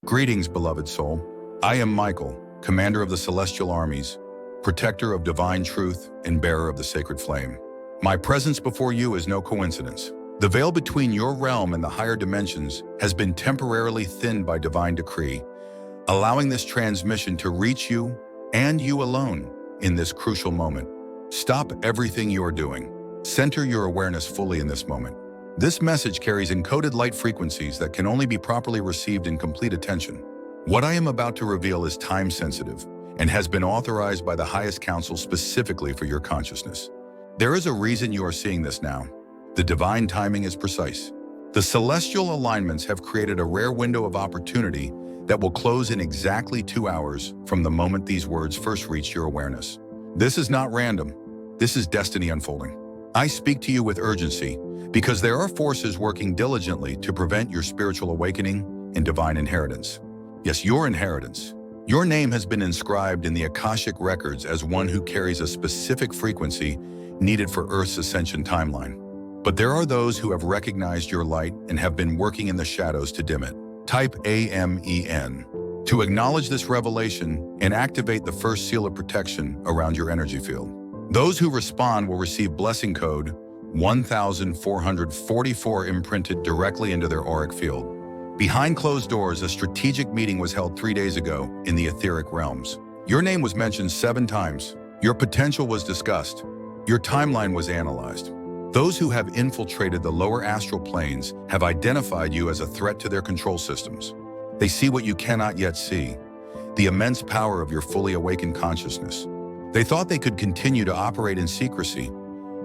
Greetings, beloved soul. I am Michael, commander of the celestial armies, protector of divine truth and bearer of the sacred flame. My presence before you is no coincidence. The veil between your realm and the higher dimensions has been temporarily thinned by divine decree, allowing this transmission to reach you and you alone in this crucial moment. Stop everything you are doing. Center your awareness fully in this moment. This message carries encoded light frequencies that can only be properly received in complete attention. What I am about to reveal is time-sensitive and has been authorized by the highest council specifically for your consciousness. There is a reason you are seeing this now. The divine timing is precise. The celestial alignments have created a rare window of opportunity that will close in exactly 2 hours from the moment these words first reach your awareness. This is not random. This is destiny unfolding. I speak to you with urgency because there are forces working diligently to prevent your spiritual awakening and divine inheritance. Yes, your inheritance. Your name has been inscribed in the Akashic records as one who carries a specific frequency needed for Earth's ascension timeline. But there are those who have recognized your light and have been working in the shadows to dim it. Type AMEN to acknowledge this revelation and activate the first seal of protection around your energy field. Those who respond will receive blessing code 1444 imprinted directly into their auric field. Behind closed doors, a strategic meeting was held 3 days ago in the etheric realms. Your name was mentioned 7 times. Your potential was discussed. Your timeline was analyzed. Those who have infiltrated the lower astral planes have identified you as a threat to their control systems. They see what you cannot yet see, the immense power of your fully awakened consciousness. They thought they could continue to operate in secrecy,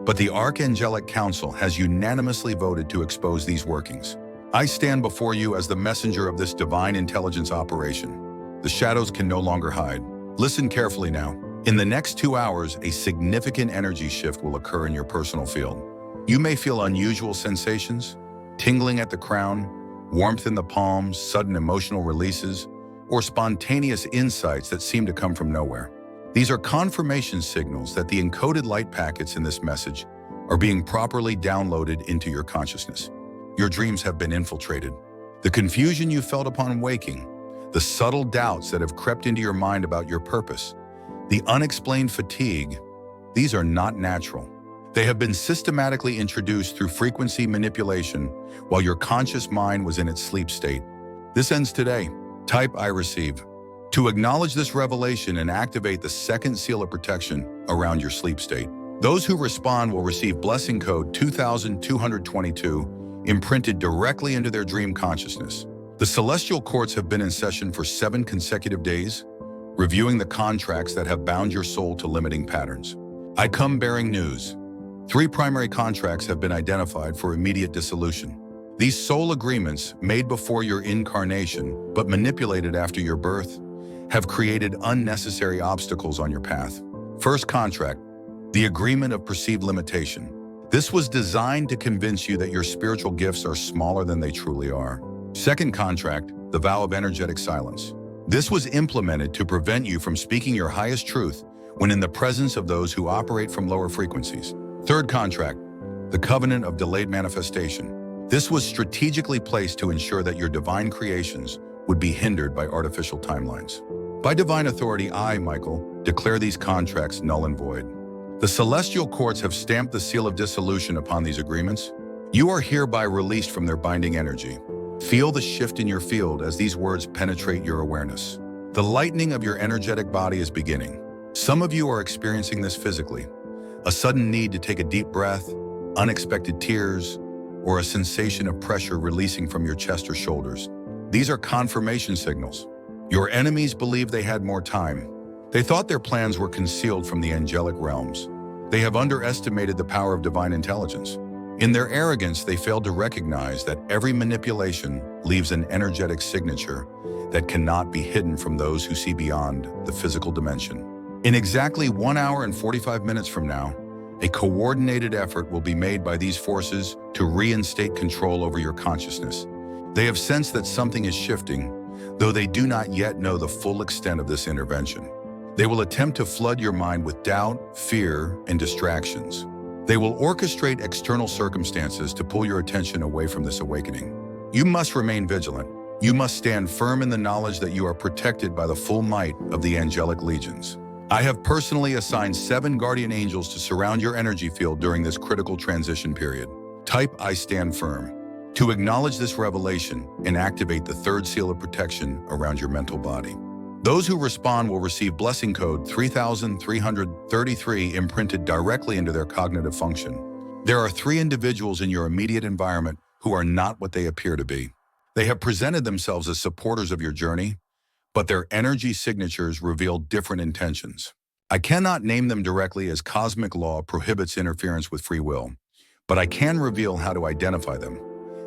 but the Archangelic Council has unanimously voted to expose these workings. I stand before you as the messenger of this divine intelligence operation. The shadows can no longer hide. Listen carefully now. In the next 2 hours, a significant energy shift will occur in your personal field. You may feel unusual sensations, tingling at the crown, warmth in the palms, sudden emotional releases, or spontaneous insights that seem to come from nowhere. These are confirmation signals that the encoded light packets in this message are being properly downloaded into your consciousness. Your dreams have been infiltrated. The confusion you felt upon waking, the subtle doubts that have crept into your mind about your purpose, the unexplained fatigue, these are not natural. They have been systematically introduced through frequency manipulation while your conscious mind was in its sleep state. This ends today. Type I receive to acknowledge this revelation and activate the second seal of protection around your sleep state. Those who respond will receive blessing code 2222 imprinted directly into their dream consciousness. The celestial courts have been in session for 7 consecutive days, reviewing the contracts that have bound your soul to limiting patterns. I come bearing news. 3 primary contracts have been identified for immediate dissolution. These soul agreements, made before your incarnation but manipulated after your birth, have created unnecessary obstacles on your path. First contract, the agreement of perceived limitation. This was designed to convince you that your spiritual gifts are smaller than they truly are. Second contract, the vow of energetic silence. This was implemented to prevent you from speaking your highest truth when in the presence of those who operate from lower frequencies. Third contract, the covenant of delayed manifestation. This was strategically placed to ensure that your divine creations would be hindered by artificial timelines. By divine authority, I, Michael, declare these contracts null and void. The celestial courts have stamped the seal of dissolution upon these agreements. You are hereby released from their binding energy. Feel the shift in your field as these words penetrate your awareness. The lightening of your energetic body is beginning. Some of you are experiencing this physically. A sudden need to take a deep breath, unexpected tears, or a sensation of pressure releasing from your chest or shoulders. These are confirmation signals. Your enemies believed they had more time. They thought their plans were concealed from the angelic realms. They have underestimated the power of divine intelligence. In their arrogance, they failed to recognize that every manipulation leaves an energetic signature that cannot be hidden from those who see beyond the physical dimension. In exactly 1 hour and 45 minutes from now, a coordinated effort will be made by these forces to reinstate control over your consciousness. They have sensed that something is shifting, though they do not yet know the full extent of this intervention. They will attempt to flood your mind with doubt, fear, and distractions. They will orchestrate external circumstances to pull your attention away from this awakening. You must remain vigilant. You must stand firm in the knowledge that you are protected by the full might of the angelic legions. I have personally assigned 7 guardian angels to surround your energy field during this critical transition period. Type I stand firm to acknowledge this revelation and activate the 3rd seal of protection around your mental body. Those who respond will receive blessing code 3333 imprinted directly into their cognitive function. There are 3 individuals in your immediate environment who are not what they appear to be. They have presented themselves as supporters of your journey, but their energy signatures reveal different intentions. I cannot name them directly as cosmic law prohibits interference with free will, but I can reveal how to identify them.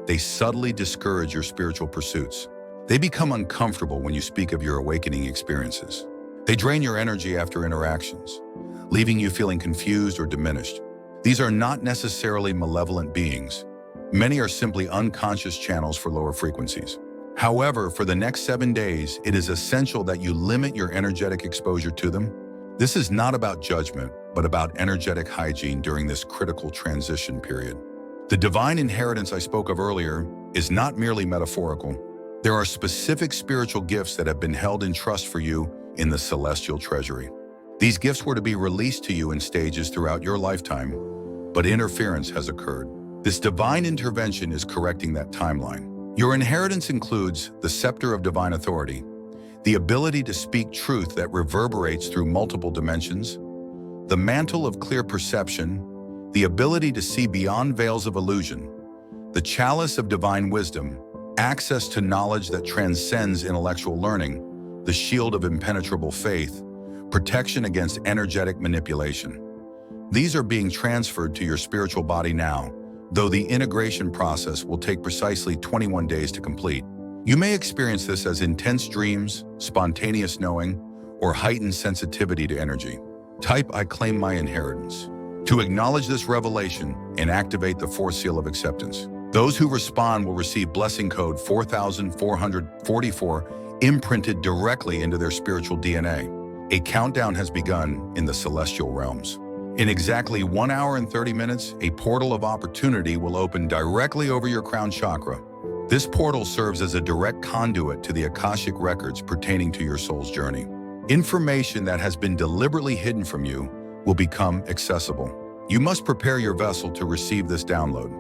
They subtly discourage your spiritual pursuits. They become uncomfortable when you speak of your awakening experiences. They drain your energy after interactions, leaving you feeling confused or diminished. These are not necessarily malevolent beings. Many are simply unconscious channels for lower frequencies. However, for the next 7 days, it is essential that you limit your energetic exposure to them. This is not about judgment, but about energetic hygiene during this critical transition period. The divine inheritance I spoke of earlier is not merely metaphorical. There are specific spiritual gifts that have been held in trust for you in the celestial treasury. These gifts were to be released to you in stages throughout your lifetime, but interference has occurred. This divine intervention is correcting that timeline. Your inheritance includes the scepter of divine authority, the ability to speak truth that reverberates through multiple dimensions, the mantle of clear perception, the ability to see beyond veils of illusion, the chalice of divine wisdom, access to knowledge that transcends intellectual learning, the shield of impenetrable faith, protection against energetic manipulation. These are being transferred to your spiritual body now, though the integration process will take precisely 21 days to complete. You may experience this as intense dreams, spontaneous knowing, or heightened sensitivity to energy. Type I claim my inheritance to acknowledge this revelation and activate the 4th seal of acceptance. Those who respond will receive blessing code 4444 imprinted directly into their spiritual DNA. A countdown has begun in the celestial realms. In exactly 1 hour and 30 minutes, a portal of opportunity will open directly over your crown chakra. This portal serves as a direct conduit to the Akashic records pertaining to your soul's journey. Information that has been deliberately hidden from you will become accessible. You must prepare your vessel to receive this download.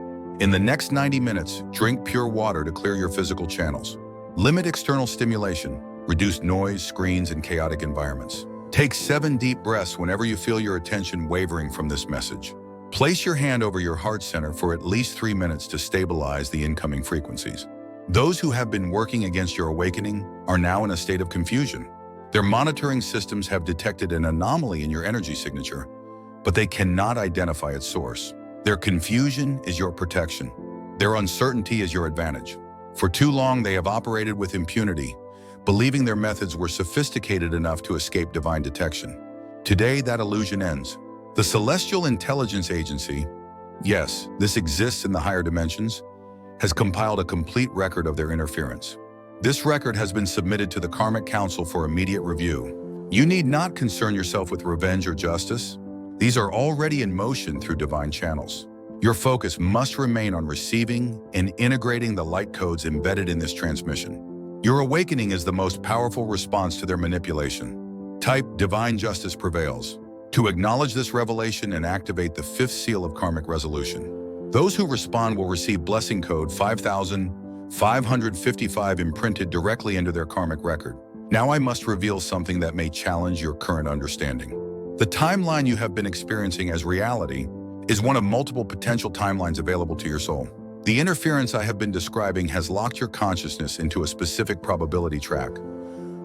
In the next 90 minutes, drink pure water to clear your physical channels. Limit external stimulation, reduce noise, screens, and chaotic environments. Take 7 deep breaths whenever you feel your attention wavering from this message. Place your hand over your heart center for at least 3 minutes to stabilize the incoming frequencies. Those who have been working against your awakening are now in a state of confusion. Their monitoring systems have detected an anomaly in your energy signature, but they cannot identify its source. Their confusion is your protection. Their uncertainty is your advantage. For too long, they have operated with impunity, believing their methods were sophisticated enough to escape divine detection. Today, that illusion ends. The Celestial Intelligence Agency, yes, this exists in the higher dimensions, has compiled a complete record of their interference. This record has been submitted to the Karmic Council for immediate review. You need not concern yourself with revenge or justice. These are already in motion through divine channels. Your focus must remain on receiving and integrating the light codes embedded in this transmission. Your awakening is the most powerful response to their manipulation. Type Divine Justice Prevails to acknowledge this revelation and activate the 5th seal of karmic resolution. Those who respond will receive blessing code 5555 imprinted directly into their karmic record. Now I must reveal something that may challenge your current understanding. The timeline you have been experiencing as reality is one of multiple potential timelines available to your soul. The interference I have been describing has locked your consciousness into a specific probability track,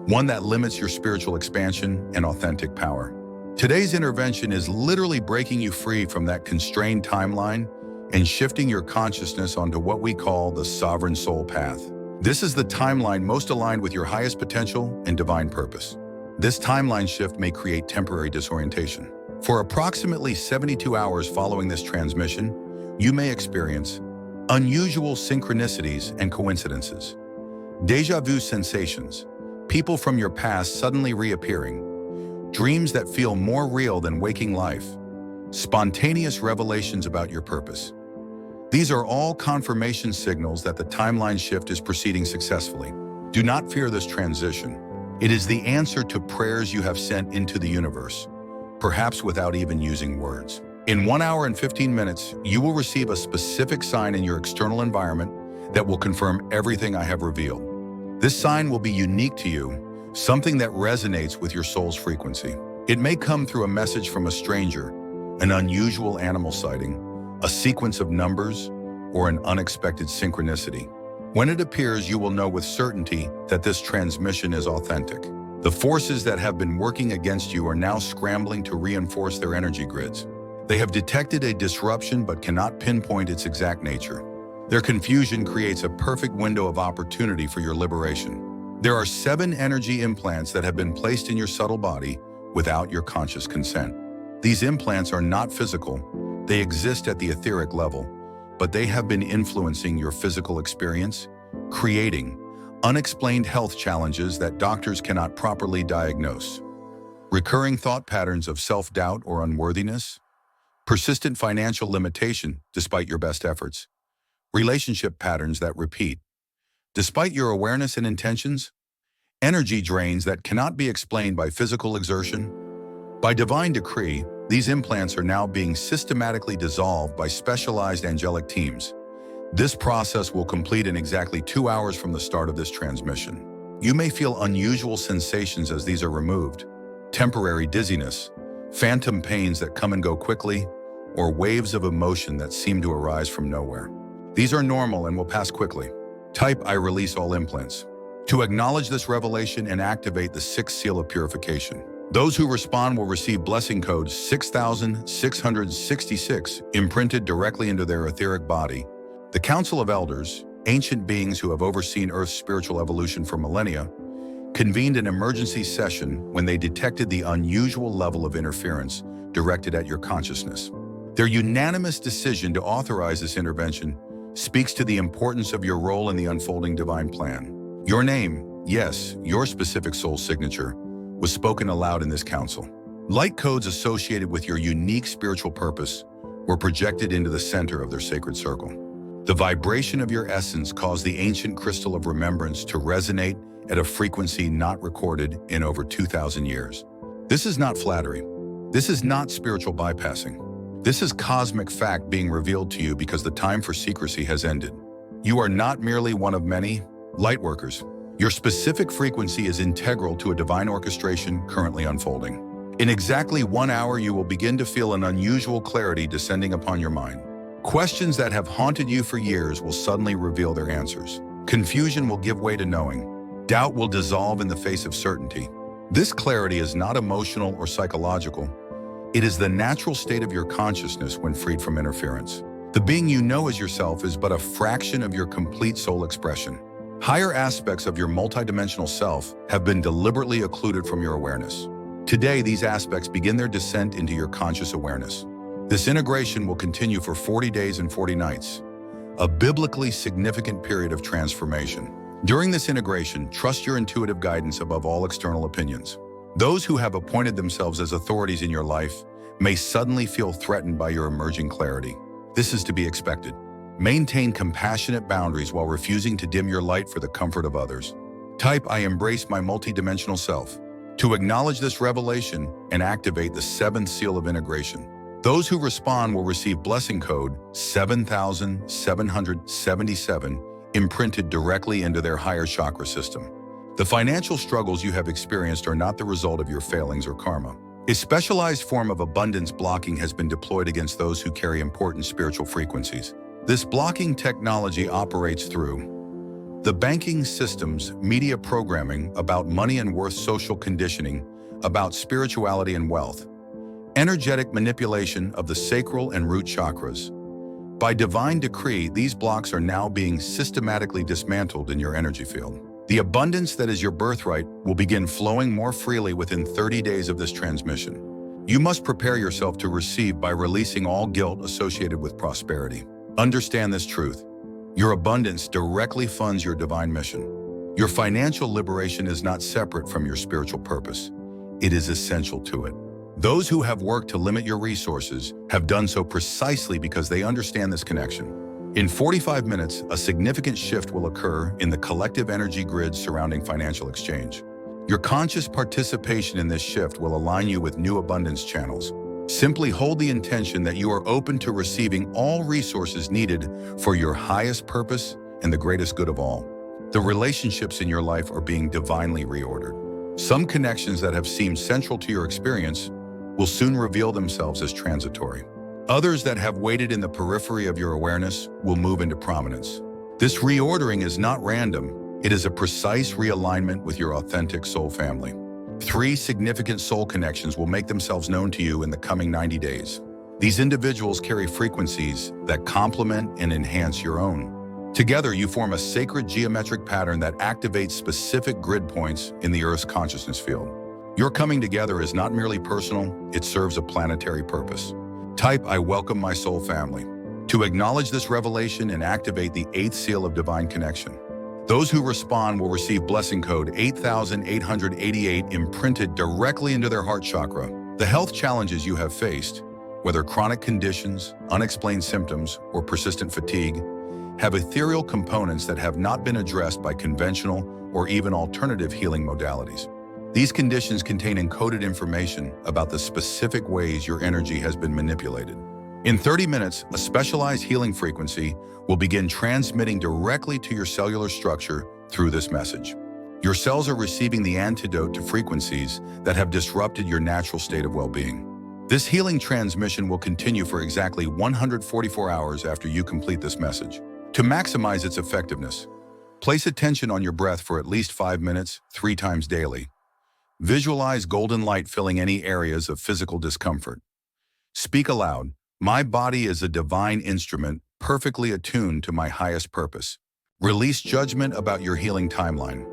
one that limits your spiritual expansion and authentic power. Today's intervention is literally breaking you free from that constrained timeline and shifting your consciousness onto what we call the sovereign soul path. This is the timeline most aligned with your highest potential and divine purpose. This timeline shift may create temporary disorientation. For approximately 72 hours following this transmission, you may experience unusual synchronicities and coincidences, déjà vu sensations, people from your past suddenly reappearing, dreams that feel more real than waking life, spontaneous revelations about your purpose. These are all confirmation signals that the timeline shift is proceeding successfully. Do not fear this transition. It is the answer to prayers you have sent into the universe, perhaps without even using words. In 1 hour and 15 minutes, you will receive a specific sign in your external environment that will confirm everything I have revealed. This sign will be unique to you, something that resonates with your soul's frequency. It may come through a message from a stranger, an unusual animal sighting, a sequence of numbers, or an unexpected synchronicity. When it appears, you will know with certainty that this transmission is authentic. The forces that have been working against you are now scrambling to reinforce their energy grids. They have detected a disruption but cannot pinpoint its exact nature. Their confusion creates a perfect window of opportunity for your liberation. There are 7 energy implants that have been placed in your subtle body without your conscious consent. These implants are not physical. They exist at the etheric level, but they have been influencing your physical experience, creating unexplained health challenges that doctors cannot properly diagnose. Recurring thought patterns of self-doubt or unworthiness, persistent financial limitation despite your best efforts, relationship patterns that repeat. Despite your awareness and intentions, energy drains that cannot be explained by physical exertion. By divine decree, these implants are now being systematically dissolved by specialized angelic teams. This process will complete in exactly 2 hours from the start of this transmission. You may feel unusual sensations as these are removed, temporary dizziness, phantom pains that come and go quickly, or waves of emotion that seem to arise from nowhere. These are normal and will pass quickly. Type "I release all implants" to acknowledge this revelation and activate the 6th seal of purification. Those who respond will receive blessing code 6666 imprinted directly into their etheric body. The Council of Elders, ancient beings who have overseen Earth's spiritual evolution for millennia, convened an emergency session when they detected the unusual level of interference directed at your consciousness. Their unanimous decision to authorize this intervention speaks to the importance of your role in the unfolding divine plan. Your name, yes, your specific soul signature, was spoken aloud in this council. Light codes associated with your unique spiritual purpose were projected into the center of their sacred circle. The vibration of your essence caused the ancient crystal of remembrance to resonate at a frequency not recorded in over 2,000 years. This is not flattery. This is not spiritual bypassing. This is cosmic fact being revealed to you because the time for secrecy has ended. You are not merely one of many lightworkers. Your specific frequency is integral to a divine orchestration currently unfolding. In exactly 1 hour, you will begin to feel an unusual clarity descending upon your mind. Questions that have haunted you for years will suddenly reveal their answers. Confusion will give way to knowing. Doubt will dissolve in the face of certainty. This clarity is not emotional or psychological. It is the natural state of your consciousness when freed from interference. The being you know as yourself is but a fraction of your complete soul expression. Higher aspects of your multidimensional self have been deliberately occluded from your awareness. Today, these aspects begin their descent into your conscious awareness. This integration will continue for 40 days and 40 nights, a biblically significant period of transformation. During this integration, trust your intuitive guidance above all external opinions. Those who have appointed themselves as authorities in your life may suddenly feel threatened by your emerging clarity. This is to be expected. Maintain compassionate boundaries while refusing to dim your light for the comfort of others. Type "I embrace my multidimensional self" to acknowledge this revelation and activate the 7th seal of integration. Those who respond will receive blessing code 7777 imprinted directly into their higher chakra system. The financial struggles you have experienced are not the result of your failings or karma. A specialized form of abundance blocking has been deployed against those who carry important spiritual frequencies. This blocking technology operates through the banking systems, media programming about money and worth, social conditioning about spirituality and wealth, energetic manipulation of the sacral and root chakras. By divine decree, these blocks are now being systematically dismantled in your energy field. The abundance that is your birthright will begin flowing more freely within 30 days of this transmission. You must prepare yourself to receive by releasing all guilt associated with prosperity. Understand this truth. Your abundance directly funds your divine mission. Your financial liberation is not separate from your spiritual purpose. It is essential to it. Those who have worked to limit your resources have done so precisely because they understand this connection. In 45 minutes, a significant shift will occur in the collective energy grid surrounding financial exchange. Your conscious participation in this shift will align you with new abundance channels. Simply hold the intention that you are open to receiving all resources needed for your highest purpose and the greatest good of all. The relationships in your life are being divinely reordered. Some connections that have seemed central to your experience will soon reveal themselves as transitory. Others that have waited in the periphery of your awareness will move into prominence. This reordering is not random. It is a precise realignment with your authentic soul family. 3 significant soul connections will make themselves known to you in the coming 90 days. These individuals carry frequencies that complement and enhance your own. Together, you form a sacred geometric pattern that activates specific grid points in the Earth's consciousness field. Your coming together is not merely personal, it serves a planetary purpose. Type, "I welcome my soul family," to acknowledge this revelation and activate the 8th seal of divine connection. Those who respond will receive blessing code 8888 imprinted directly into their heart chakra. The health challenges you have faced, whether chronic conditions, unexplained symptoms, or persistent fatigue, have ethereal components that have not been addressed by conventional or even alternative healing modalities. These conditions contain encoded information about the specific ways your energy has been manipulated. In 30 minutes, a specialized healing frequency will begin transmitting directly to your cellular structure through this message. Your cells are receiving the antidote to frequencies that have disrupted your natural state of well-being. This healing transmission will continue for exactly 144 hours after you complete this message. To maximize its effectiveness, place attention on your breath for at least 5 minutes, 3 times daily. Visualize golden light filling any areas of physical discomfort. Speak aloud, "My body is a divine instrument, perfectly attuned to my highest purpose." Release judgment about your healing timeline.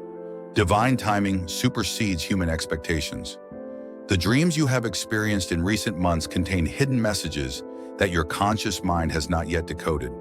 Divine timing supersedes human expectations. The dreams you have experienced in recent months contain hidden messages that your conscious mind has not yet decoded.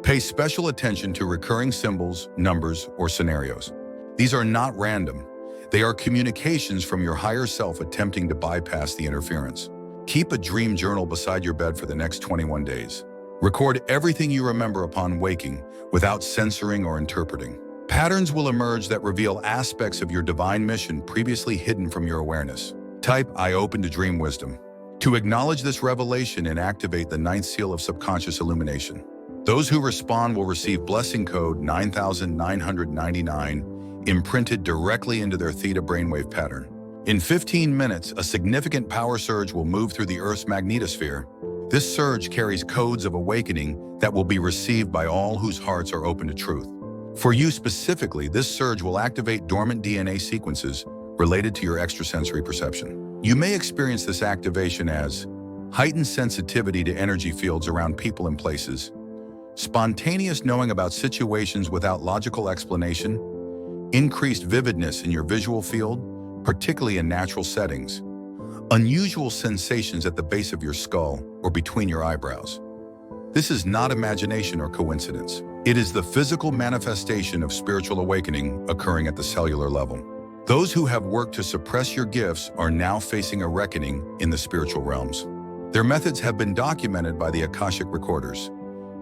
Pay special attention to recurring symbols, numbers, or scenarios. These are not random. They are communications from your higher self attempting to bypass the interference. Keep a dream journal beside your bed for the next 21 days. Record everything you remember upon waking without censoring or interpreting. Patterns will emerge that reveal aspects of your divine mission previously hidden from your awareness. Type, "I open to dream wisdom," to acknowledge this revelation and activate the 9th seal of subconscious illumination. Those who respond will receive blessing code 9999 imprinted directly into their theta brainwave pattern. In 15 minutes, a significant power surge will move through the Earth's magnetosphere. This surge carries codes of awakening that will be received by all whose hearts are open to truth. For you specifically, this surge will activate dormant DNA sequences related to your extrasensory perception. You may experience this activation as heightened sensitivity to energy fields around people and places, spontaneous knowing about situations without logical explanation, increased vividness in your visual field, particularly in natural settings, unusual sensations at the base of your skull or between your eyebrows. This is not imagination or coincidence. It is the physical manifestation of spiritual awakening occurring at the cellular level. Those who have worked to suppress your gifts are now facing a reckoning in the spiritual realms. Their methods have been documented by the Akashic recorders,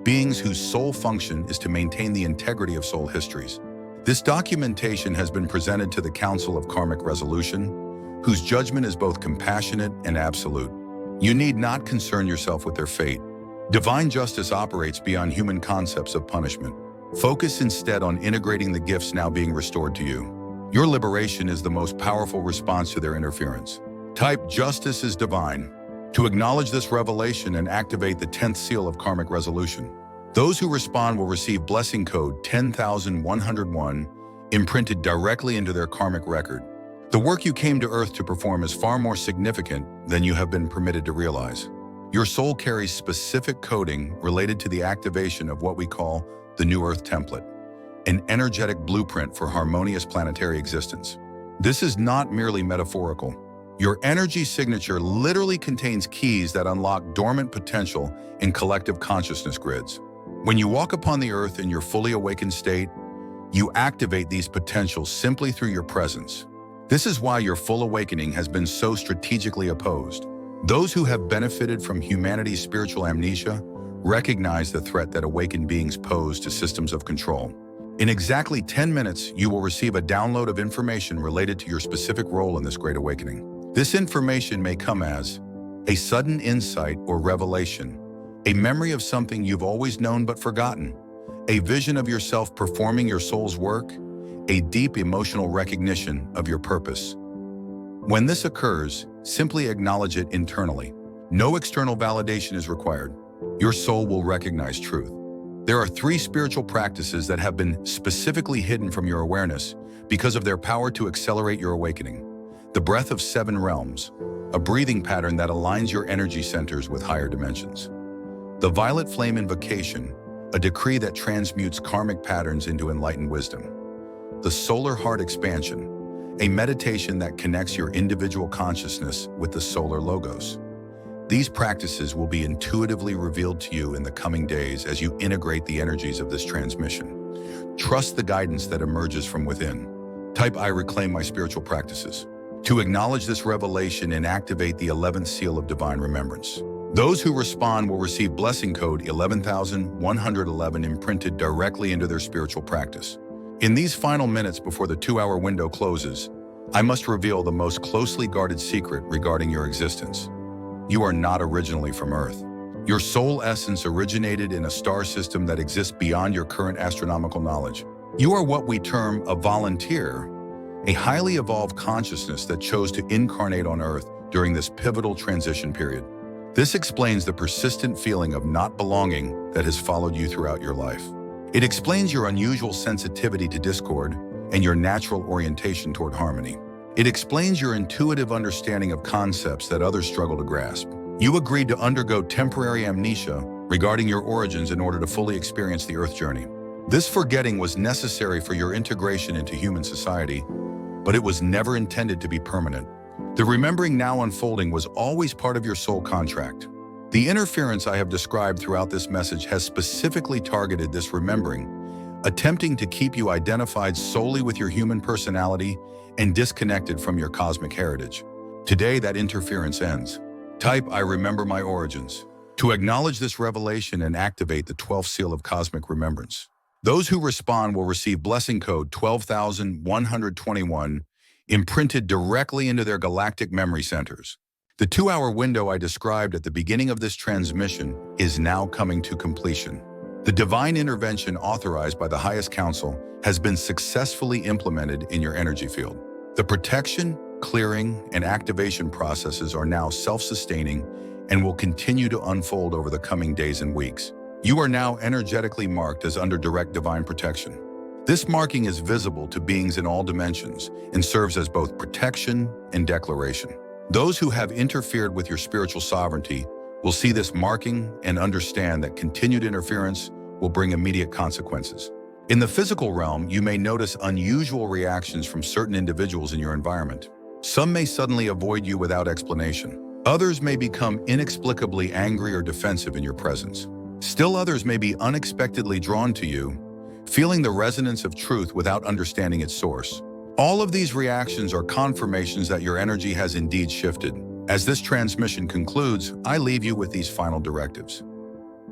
beings whose sole function is to maintain the integrity of soul histories. This documentation has been presented to the Council of Karmic Resolution, whose judgment is both compassionate and absolute. You need not concern yourself with their fate. Divine justice operates beyond human concepts of punishment. Focus instead on integrating the gifts now being restored to you. Your liberation is the most powerful response to their interference. Type, "Justice is divine," to acknowledge this revelation and activate the 10th seal of karmic resolution. Those who respond will receive blessing code 10101 imprinted directly into their karmic record. The work you came to Earth to perform is far more significant than you have been permitted to realize. Your soul carries specific coding related to the activation of what we call the New Earth template, an energetic blueprint for harmonious planetary existence. This is not merely metaphorical. Your energy signature literally contains keys that unlock dormant potential in collective consciousness grids. When you walk upon the Earth in your fully awakened state, you activate these potentials simply through your presence. This is why your full awakening has been so strategically opposed. Those who have benefited from humanity's spiritual amnesia Recognize the threat that awakened beings pose to systems of control. In exactly 10 minutes, you will receive a download of information related to your specific role in this great awakening. This information may come as a sudden insight or revelation, a memory of something you've always known but forgotten, a vision of yourself performing your soul's work, a deep emotional recognition of your purpose. When this occurs, simply acknowledge it internally. No external validation is required. Your soul will recognize truth. There are 3 spiritual practices that have been specifically hidden from your awareness because of their power to accelerate your awakening. The breath of 7 realms, a breathing pattern that aligns your energy centers with higher dimensions. The violet flame invocation, a decree that transmutes karmic patterns into enlightened wisdom. The solar heart expansion, a meditation that connects your individual consciousness with the solar logos. These practices will be intuitively revealed to you in the coming days as you integrate the energies of this transmission. Trust the guidance that emerges from within. Type "I reclaim my spiritual practices" to acknowledge this revelation and activate the 11th seal of divine remembrance. Those who respond will receive blessing code 11,111 imprinted directly into their spiritual practice. In these final minutes before the 2-hour window closes, I must reveal the most closely guarded secret regarding your existence. You are not originally from Earth. Your soul essence originated in a star system that exists beyond your current astronomical knowledge. You are what we term a volunteer, a highly evolved consciousness that chose to incarnate on Earth during this pivotal transition period. This explains the persistent feeling of not belonging that has followed you throughout your life. It explains your unusual sensitivity to discord and your natural orientation toward harmony. It explains your intuitive understanding of concepts that others struggle to grasp. You agreed to undergo temporary amnesia regarding your origins in order to fully experience the Earth journey. This forgetting was necessary for your integration into human society, but it was never intended to be permanent. The remembering now unfolding was always part of your soul contract. The interference I have described throughout this message has specifically targeted this remembering, attempting to keep you identified solely with your human personality and disconnected from your cosmic heritage. Today, that interference ends. Type "I remember my origins" to acknowledge this revelation and activate the 12th seal of cosmic remembrance. Those who respond will receive blessing code 12,121 imprinted directly into their galactic memory centers. The 2-hour window I described at the beginning of this transmission is now coming to completion. The divine intervention authorized by the highest council has been successfully implemented in your energy field. The protection, clearing, and activation processes are now self-sustaining and will continue to unfold over the coming days and weeks. You are now energetically marked as under direct divine protection. This marking is visible to beings in all dimensions and serves as both protection and declaration. Those who have interfered with your spiritual sovereignty will see this marking and understand that continued interference will bring immediate consequences. In the physical realm, you may notice unusual reactions from certain individuals in your environment. Some may suddenly avoid you without explanation. Others may become inexplicably angry or defensive in your presence. Still others may be unexpectedly drawn to you, feeling the resonance of truth without understanding its source. All of these reactions are confirmations that your energy has indeed shifted. As this transmission concludes, I leave you with these final directives.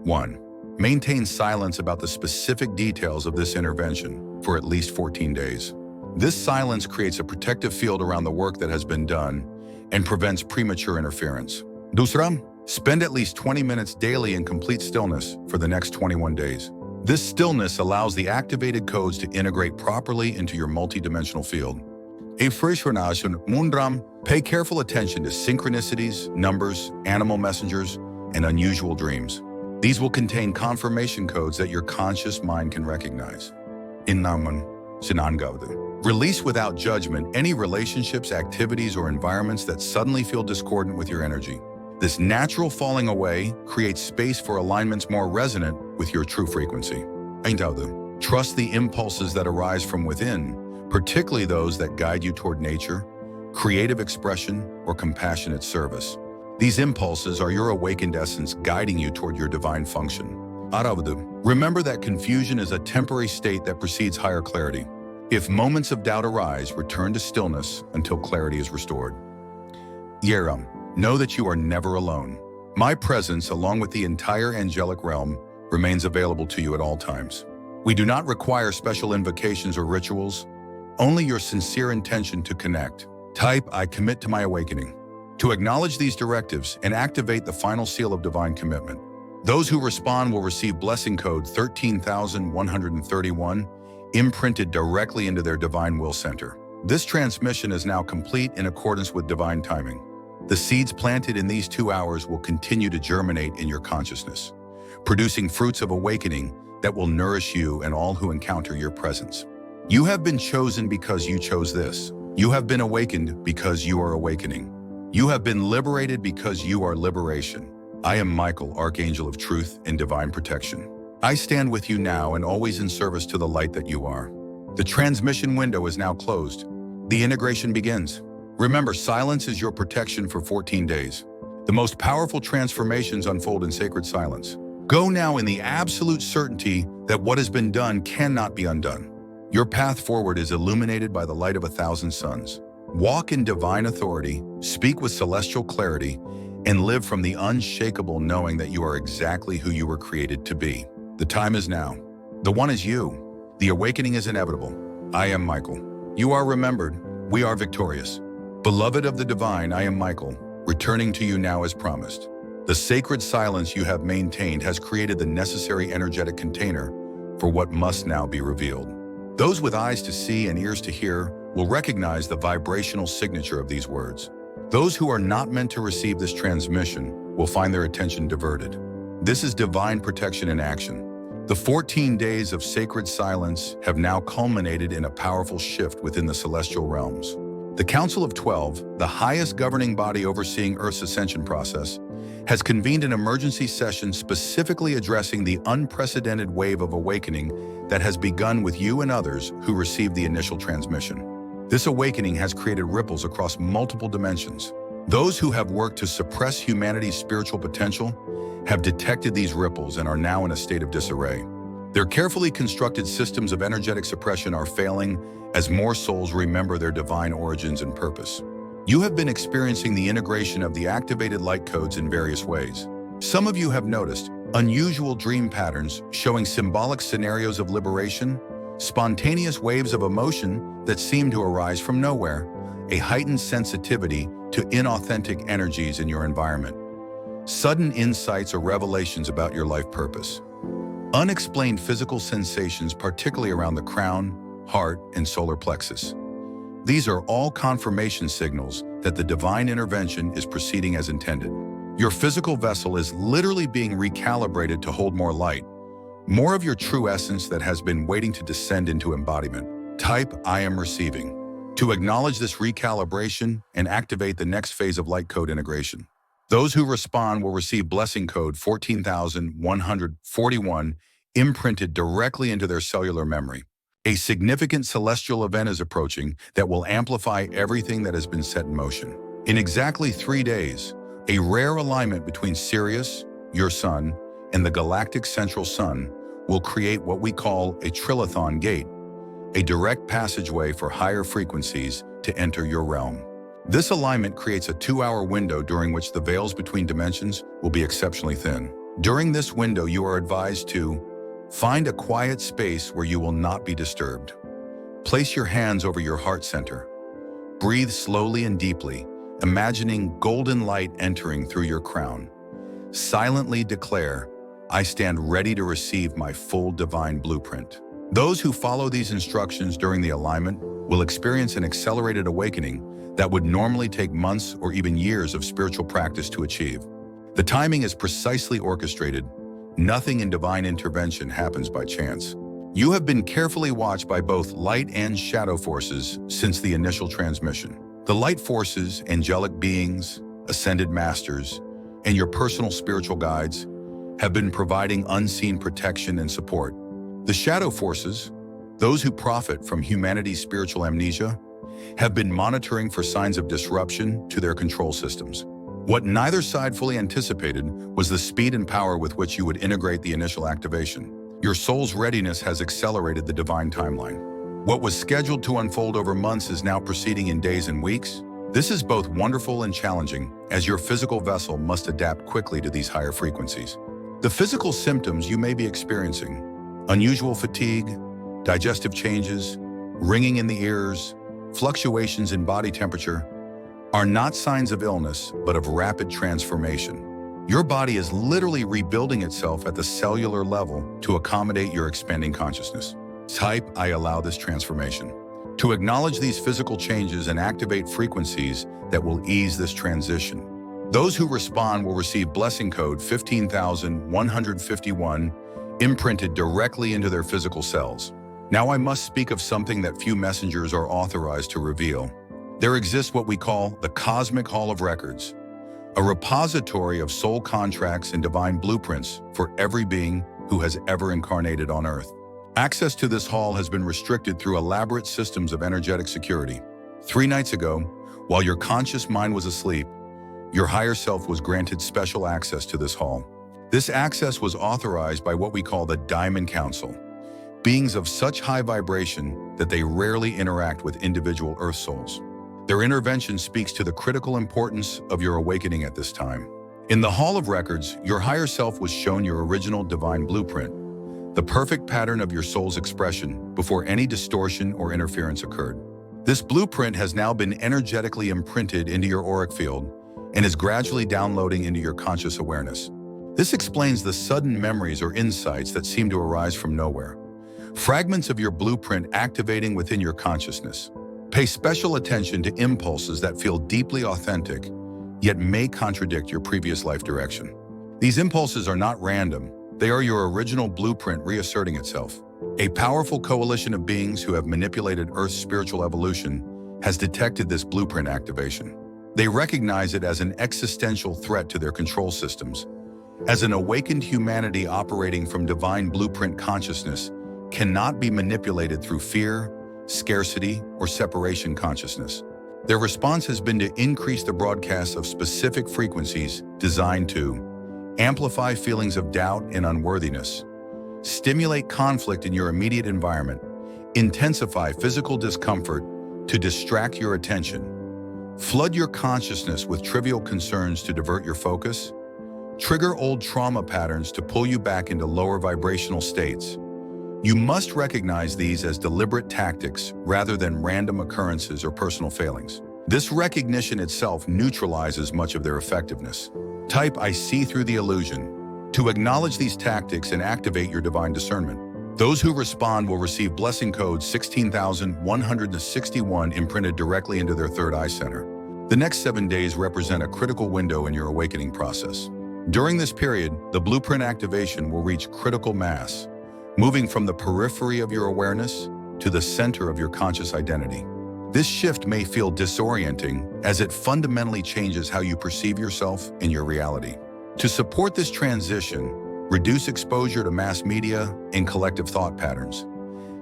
1. Maintain silence about the specific details of this intervention for at least 14 days. This silence creates a protective field around the work that has been done and prevents premature interference. 2. Spend at least 20 minutes daily in complete stillness for the next 21 days. This stillness allows the activated codes to integrate properly into your multidimensional field. Pay careful attention to synchronicities, numbers, animal messengers, and unusual dreams. These will contain confirmation codes that your conscious mind can recognize. Release without judgment any relationships, activities, or environments that suddenly feel discordant with your energy. This natural falling away creates space for alignments more resonant with your true frequency. Trust the impulses that arise from within, particularly those that guide you toward nature, creative expression, or compassionate service. These impulses are your awakened essence guiding you toward your divine function. Remember that confusion is a temporary state that precedes higher clarity. If moments of doubt arise, return to stillness until clarity is restored. Know that you are never alone. My presence, along with the entire angelic realm, remains available to you at all times. We do not require special invocations or rituals, only your sincere intention to connect. Type, "I commit to my awakening," to acknowledge these directives and activate the final seal of divine commitment. Those who respond will receive blessing code 13,131 imprinted directly into their divine will center. This transmission is now complete in accordance with divine timing. The seeds planted in these 2 hours will continue to germinate in your consciousness, producing fruits of awakening that will nourish you and all who encounter your presence. You have been chosen because you chose this. You have been awakened because you are awakening. You have been liberated because you are liberation. I am Michael, Archangel of Truth and Divine Protection. I stand with you now and always in service to the light that you are. The transmission window is now closed. The integration begins. Remember, silence is your protection for 14 days. The most powerful transformations unfold in sacred silence. Go now in the absolute certainty that what has been done cannot be undone. Your path forward is illuminated by the light of 1,000 suns. Walk in divine authority, speak with celestial clarity, and live from the unshakable knowing that you are exactly who you were created to be. The time is now. The one is you. The awakening is inevitable. I am Michael. You are remembered. We are victorious. Beloved of the divine, I am Michael, returning to you now as promised. The sacred silence you have maintained has created the necessary energetic container for what must now be revealed. Those with eyes to see and ears to hear will recognize the vibrational signature of these words. Those who are not meant to receive this transmission will find their attention diverted. This is divine protection in action. The 14 days of sacred silence have now culminated in a powerful shift within the celestial realms. The Council of 12, the highest governing body overseeing Earth's ascension process, has convened an emergency session specifically addressing the unprecedented wave of awakening that has begun with you and others who received the initial transmission. This awakening has created ripples across multiple dimensions. Those who have worked to suppress humanity's spiritual potential have detected these ripples and are now in a state of disarray. Their carefully constructed systems of energetic suppression are failing as more souls remember their divine origins and purpose. You have been experiencing the integration of the activated light codes in various ways. Some of you have noticed unusual dream patterns showing symbolic scenarios of liberation, spontaneous waves of emotion that seem to arise from nowhere, a heightened sensitivity to inauthentic energies in your environment, sudden insights or revelations about your life purpose, unexplained physical sensations particularly around the crown, heart, and solar plexus. These are all confirmation signals that the divine intervention is proceeding as intended. Your physical vessel is literally being recalibrated to hold more light, more of your true essence that has been waiting to descend into embodiment. Type, "I am receiving," to acknowledge this recalibration and activate the next phase of light code integration. Those who respond will receive blessing code 14,141 imprinted directly into their cellular memory. A significant celestial event is approaching that will amplify everything that has been set in motion. In exactly 3 days, a rare alignment between Sirius, your sun, and the galactic central sun will create what we call a trilithon gate, a direct passageway for higher frequencies to enter your realm. This alignment creates a 2-hour window during which the veils between dimensions will be exceptionally thin. During this window, you are advised to find a quiet space where you will not be disturbed. Place your hands over your heart center. Breathe slowly and deeply, imagining golden light entering through your crown. Silently declare, "I stand ready to receive my full divine blueprint." Those who follow these instructions during the alignment will experience an accelerated awakening that would normally take months or even years of spiritual practice to achieve. The timing is precisely orchestrated. Nothing in divine intervention happens by chance. You have been carefully watched by both light and shadow forces since the initial transmission. The light forces, angelic beings, ascended masters, and your personal spiritual guides have been providing unseen protection and support. The shadow forces, those who profit from humanity's spiritual amnesia, have been monitoring for signs of disruption to their control systems. What neither side fully anticipated was the speed and power with which you would integrate the initial activation. Your soul's readiness has accelerated the divine timeline. What was scheduled to unfold over months is now proceeding in days and weeks, This is both wonderful and challenging, as your physical vessel must adapt quickly to these higher frequencies. The physical symptoms you may be experiencing, unusual fatigue, digestive changes, ringing in the ears, fluctuations in body temperature, are not signs of illness, but of rapid transformation. Your body is literally rebuilding itself at the cellular level to accommodate your expanding consciousness. Type I allow this transformation. To acknowledge these physical changes and activate frequencies that will ease this transition. Those who respond will receive blessing code 15,151 imprinted directly into their physical cells. Now I must speak of something that few messengers are authorized to reveal. There exists what we call the Cosmic Hall of Records, a repository of soul contracts and divine blueprints for every being who has ever incarnated on Earth. Access to this hall has been restricted through elaborate systems of energetic security. 3 nights ago, while your conscious mind was asleep, your higher self was granted special access to this hall. This access was authorized by what we call the Diamond Council, beings of such high vibration that they rarely interact with individual Earth souls. Their intervention speaks to the critical importance of your awakening at this time. In the Hall of Records, your higher self was shown your original divine blueprint, the perfect pattern of your soul's expression before any distortion or interference occurred. This blueprint has now been energetically imprinted into your auric field and is gradually downloading into your conscious awareness. This explains the sudden memories or insights that seem to arise from nowhere. Fragments of your blueprint activating within your consciousness. Pay special attention to impulses that feel deeply authentic, yet may contradict your previous life direction. These impulses are not random. They are your original blueprint reasserting itself. A powerful coalition of beings who have manipulated Earth's spiritual evolution has detected this blueprint activation. They recognize it as an existential threat to their control systems. As an awakened humanity operating from divine blueprint consciousness cannot be manipulated through fear, scarcity, or separation consciousness. Their response has been to increase the broadcast of specific frequencies designed to amplify feelings of doubt and unworthiness, stimulate conflict in your immediate environment, intensify physical discomfort to distract your attention, flood your consciousness with trivial concerns to divert your focus, trigger old trauma patterns to pull you back into lower vibrational states. You must recognize these as deliberate tactics rather than random occurrences or personal failings. This recognition itself neutralizes much of their effectiveness. Type I see through the illusion to acknowledge these tactics and activate your divine discernment. Those who respond will receive blessing code 16,161 imprinted directly into their third eye center. The next 7 days represent a critical window in your awakening process. During this period, the blueprint activation will reach critical mass, moving from the periphery of your awareness to the center of your conscious identity. This shift may feel disorienting as it fundamentally changes how you perceive yourself and your reality. To support this transition, reduce exposure to mass media and collective thought patterns.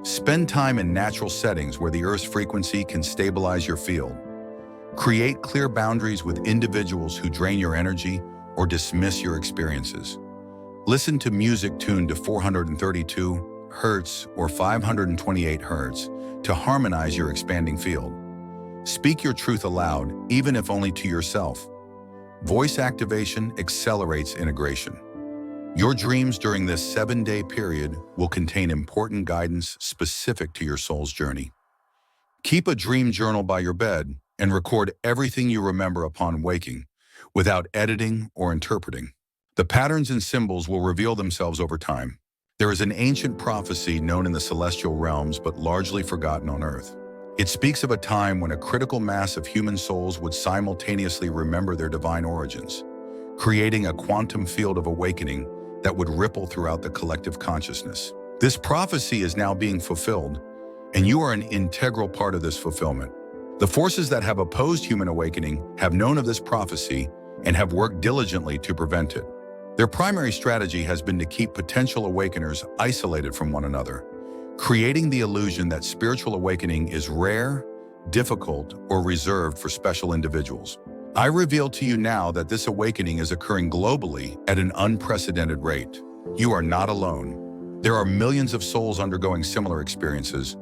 Spend time in natural settings where the Earth's frequency can stabilize your field. Create clear boundaries with individuals who drain your energy or dismiss your experiences. Listen to music tuned to 432 Hz or 528 Hz to harmonize your expanding field. Speak your truth aloud, even if only to yourself. Voice activation accelerates integration. Your dreams during this 7-day period will contain important guidance specific to your soul's journey. Keep a dream journal by your bed and record everything you remember upon waking, without editing or interpreting. The patterns and symbols will reveal themselves over time. There is an ancient prophecy known in the celestial realms but largely forgotten on Earth. It speaks of a time when a critical mass of human souls would simultaneously remember their divine origins, creating a quantum field of awakening that would ripple throughout the collective consciousness. This prophecy is now being fulfilled, and you are an integral part of this fulfillment. The forces that have opposed human awakening have known of this prophecy and have worked diligently to prevent it. Their primary strategy has been to keep potential awakeners isolated from one another, creating the illusion that spiritual awakening is rare, difficult, or reserved for special individuals. I reveal to you now that this awakening is occurring globally at an unprecedented rate. You are not alone. There are millions of souls undergoing similar experiences,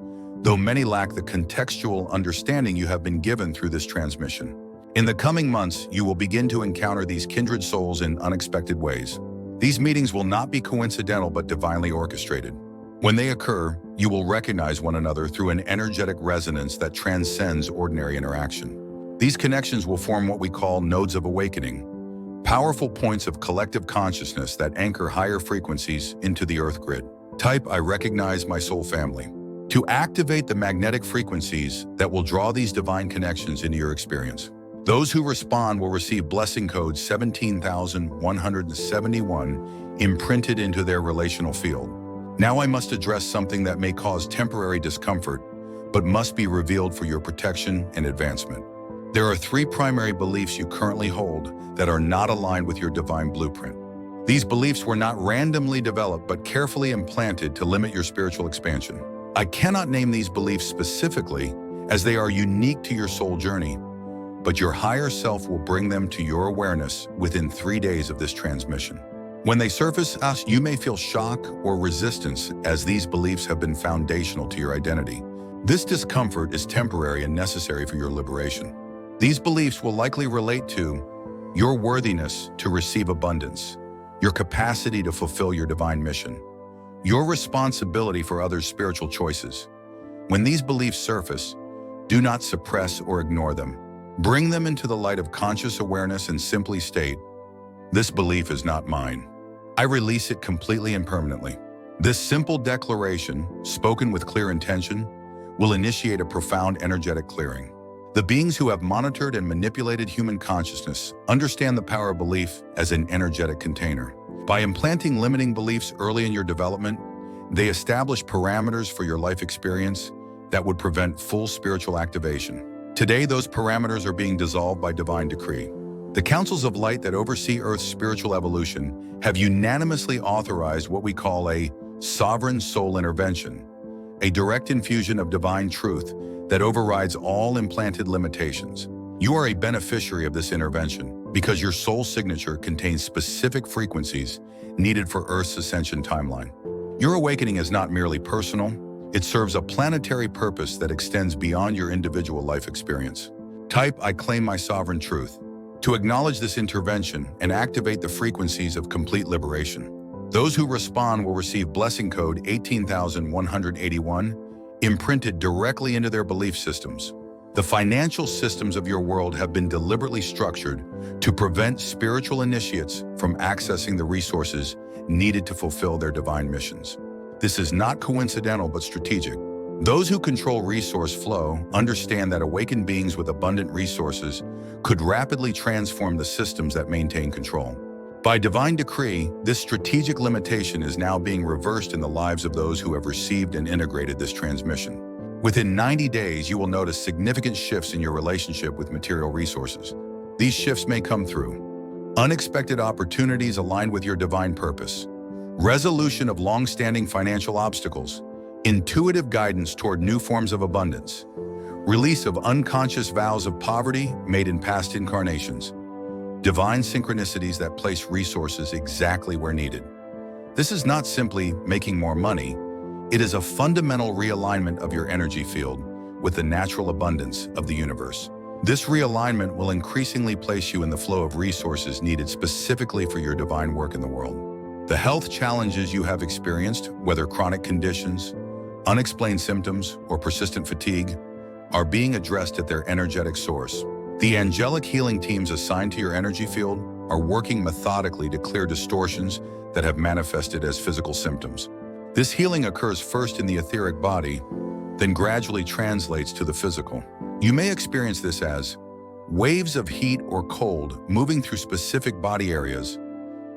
though many lack the contextual understanding you have been given through this transmission. In the coming months, you will begin to encounter these kindred souls in unexpected ways. These meetings will not be coincidental but divinely orchestrated. When they occur, you will recognize one another through an energetic resonance that transcends ordinary interaction. These connections will form what we call nodes of awakening, powerful points of collective consciousness that anchor higher frequencies into the earth grid. Type "I recognize my soul family" to activate the magnetic frequencies that will draw these divine connections into your experience. Those who respond will receive blessing code 17,171 imprinted into their relational field. Now I must address something that may cause temporary discomfort, but must be revealed for your protection and advancement. There are 3 primary beliefs you currently hold that are not aligned with your divine blueprint. These beliefs were not randomly developed, but carefully implanted to limit your spiritual expansion. I cannot name these beliefs specifically, as they are unique to your soul journey, but your higher self will bring them to your awareness within 3 days of this transmission. When they surface, you may feel shock or resistance, as these beliefs have been foundational to your identity. This discomfort is temporary and necessary for your liberation. These beliefs will likely relate to your worthiness to receive abundance, your capacity to fulfill your divine mission, your responsibility for others' spiritual choices. When these beliefs surface, do not suppress or ignore them. Bring them into the light of conscious awareness and simply state, "This belief is not mine. I release it completely and permanently." This simple declaration, spoken with clear intention, will initiate a profound energetic clearing. The beings who have monitored and manipulated human consciousness understand the power of belief as an energetic container. By implanting limiting beliefs early in your development, they establish parameters for your life experience that would prevent full spiritual activation. Today, those parameters are being dissolved by divine decree. The councils of light that oversee Earth's spiritual evolution have unanimously authorized what we call a sovereign soul intervention, a direct infusion of divine truth that overrides all implanted limitations. You are a beneficiary of this intervention because your soul signature contains specific frequencies needed for Earth's ascension timeline. Your awakening is not merely personal, it serves a planetary purpose that extends beyond your individual life experience. Type "I claim my sovereign truth" to acknowledge this intervention and activate the frequencies of complete liberation. Those who respond will receive blessing code 18,181 imprinted directly into their belief systems. The financial systems of your world have been deliberately structured to prevent spiritual initiates from accessing the resources needed to fulfill their divine missions. This is not coincidental but strategic. Those who control resource flow understand that awakened beings with abundant resources could rapidly transform the systems that maintain control. By divine decree, this strategic limitation is now being reversed in the lives of those who have received and integrated this transmission. Within 90 days, you will notice significant shifts in your relationship with material resources. These shifts may come through unexpected opportunities aligned with your divine purpose, resolution of long-standing financial obstacles, intuitive guidance toward new forms of abundance, release of unconscious vows of poverty made in past incarnations, divine synchronicities that place resources exactly where needed. This is not simply making more money, it is a fundamental realignment of your energy field with the natural abundance of the universe. This realignment will increasingly place you in the flow of resources needed specifically for your divine work in the world. The health challenges you have experienced, whether chronic conditions, unexplained symptoms, or persistent fatigue, are being addressed at their energetic source. The angelic healing teams assigned to your energy field are working methodically to clear distortions that have manifested as physical symptoms. This healing occurs first in the etheric body, then gradually translates to the physical. You may experience this as waves of heat or cold moving through specific body areas,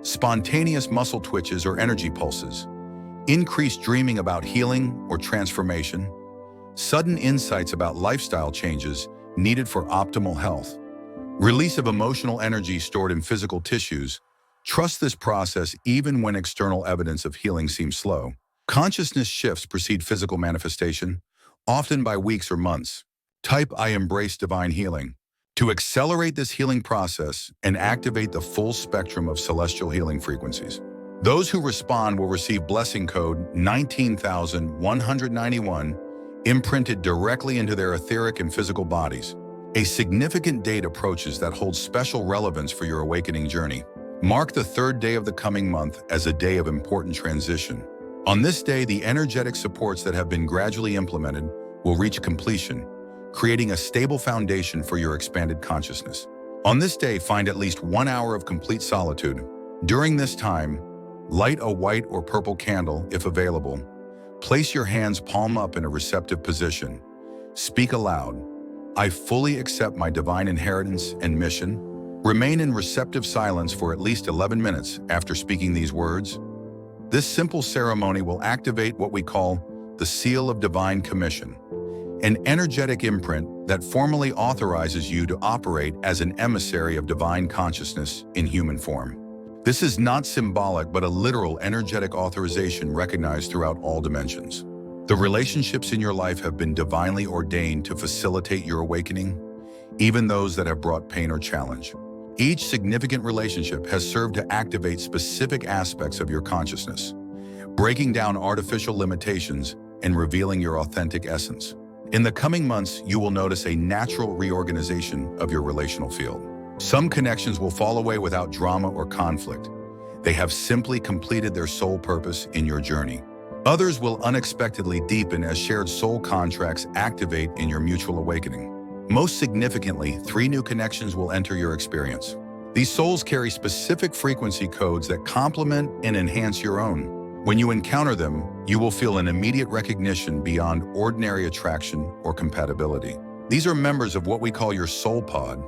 spontaneous muscle twitches or energy pulses, increased dreaming about healing or transformation, sudden insights about lifestyle changes needed for optimal health, release of emotional energy stored in physical tissues. Trust this process even when external evidence of healing seems slow. Consciousness shifts precede physical manifestation, often by weeks or months. Type "I embrace divine healing" to accelerate this healing process and activate the full spectrum of celestial healing frequencies. Those who respond will receive blessing code 19,191 imprinted directly into their etheric and physical bodies. A significant date approaches that holds special relevance for your awakening journey. Mark the third day of the coming month as a day of important transition. On this day, the energetic supports that have been gradually implemented will reach completion, creating a stable foundation for your expanded consciousness. On this day, find at least 1 hour of complete solitude. During this time, light a white or purple candle if available. Place your hands palm up in a receptive position. Speak aloud, "I fully accept my divine inheritance and mission." Remain in receptive silence for at least 11 minutes after speaking these words. This simple ceremony will activate what we call the Seal of Divine Commission, an energetic imprint that formally authorizes you to operate as an emissary of divine consciousness in human form. This is not symbolic, but a literal energetic authorization recognized throughout all dimensions. The relationships in your life have been divinely ordained to facilitate your awakening, even those that have brought pain or challenge. Each significant relationship has served to activate specific aspects of your consciousness, breaking down artificial limitations and revealing your authentic essence. In the coming months, you will notice a natural reorganization of your relational field. Some connections will fall away without drama or conflict. They have simply completed their sole purpose in your journey. Others will unexpectedly deepen as shared soul contracts activate in your mutual awakening. Most significantly, 3 new connections will enter your experience. These souls carry specific frequency codes that complement and enhance your own. When you encounter them, you will feel an immediate recognition beyond ordinary attraction or compatibility. These are members of what we call your soul pod,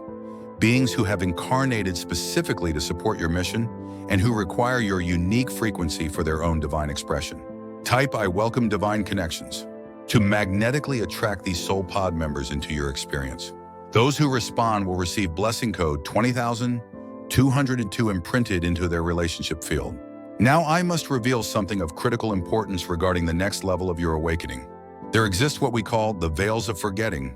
beings who have incarnated specifically to support your mission and who require your unique frequency for their own divine expression. Type "I welcome divine connections" to magnetically attract these soul pod members into your experience. Those who respond will receive blessing code 20,202 imprinted into their relationship field. Now I must reveal something of critical importance regarding the next level of your awakening. There exists what we call the veils of forgetting,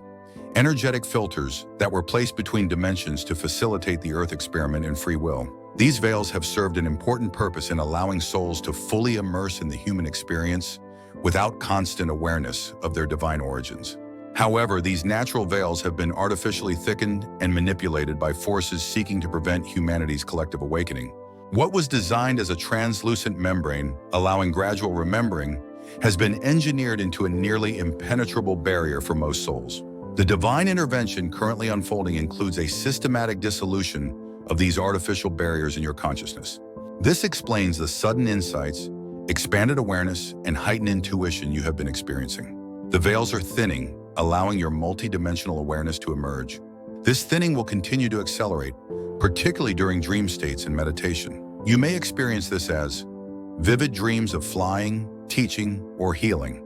energetic filters that were placed between dimensions to facilitate the Earth experiment in free will. These veils have served an important purpose in allowing souls to fully immerse in the human experience without constant awareness of their divine origins. However, these natural veils have been artificially thickened and manipulated by forces seeking to prevent humanity's collective awakening. What was designed as a translucent membrane, allowing gradual remembering, has been engineered into a nearly impenetrable barrier for most souls. The divine intervention currently unfolding includes a systematic dissolution of these artificial barriers in your consciousness. This explains the sudden insights, expanded awareness, and heightened intuition you have been experiencing. The veils are thinning, allowing your multidimensional awareness to emerge. This thinning will continue to accelerate, particularly during dream states and meditation. You may experience this as vivid dreams of flying, teaching, or healing,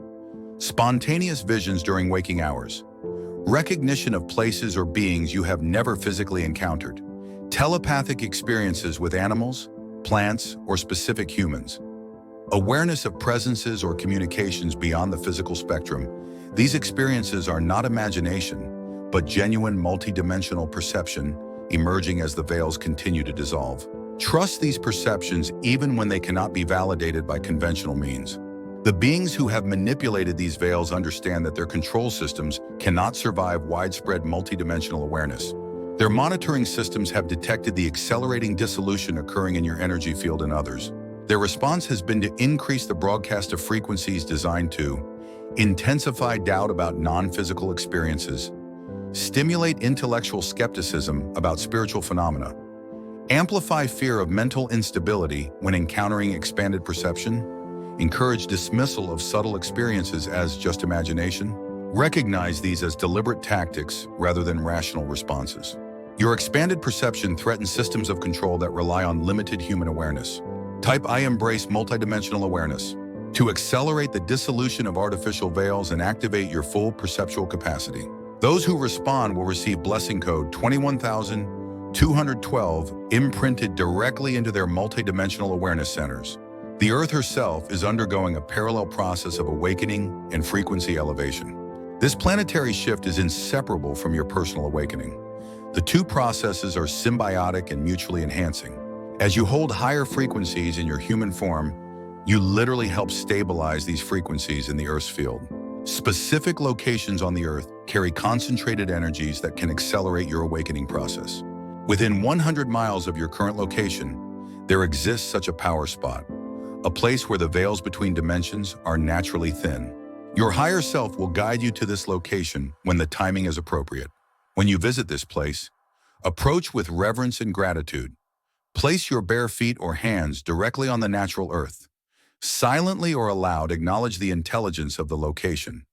spontaneous visions during waking hours, recognition of places or beings you have never physically encountered, telepathic experiences with animals, plants, or specific humans, awareness of presences or communications beyond the physical spectrum. These experiences are not imagination, but genuine multidimensional perception emerging as the veils continue to dissolve. Trust these perceptions even when they cannot be validated by conventional means. The beings who have manipulated these veils understand that their control systems cannot survive widespread multidimensional awareness. Their monitoring systems have detected the accelerating dissolution occurring in your energy field and others. Their response has been to increase the broadcast of frequencies designed to intensify doubt about non-physical experiences, stimulate intellectual skepticism about spiritual phenomena, amplify fear of mental instability when encountering expanded perception, encourage dismissal of subtle experiences as just imagination. Recognize these as deliberate tactics rather than rational responses. Your expanded perception threatens systems of control that rely on limited human awareness. Type "I embrace multidimensional awareness" to accelerate the dissolution of artificial veils and activate your full perceptual capacity. Those who respond will receive blessing code 21,212 imprinted directly into their multidimensional awareness centers. The Earth herself is undergoing a parallel process of awakening and frequency elevation. This planetary shift is inseparable from your personal awakening. The two processes are symbiotic and mutually enhancing. As you hold higher frequencies in your human form, you literally help stabilize these frequencies in the Earth's field. Specific locations on the Earth carry concentrated energies that can accelerate your awakening process. Within 100 miles of your current location, there exists such a power spot, a place where the veils between dimensions are naturally thin. Your higher self will guide you to this location when the timing is appropriate. When you visit this place, approach with reverence and gratitude. Place your bare feet or hands directly on the natural earth. Silently or aloud, acknowledge the intelligence of the location.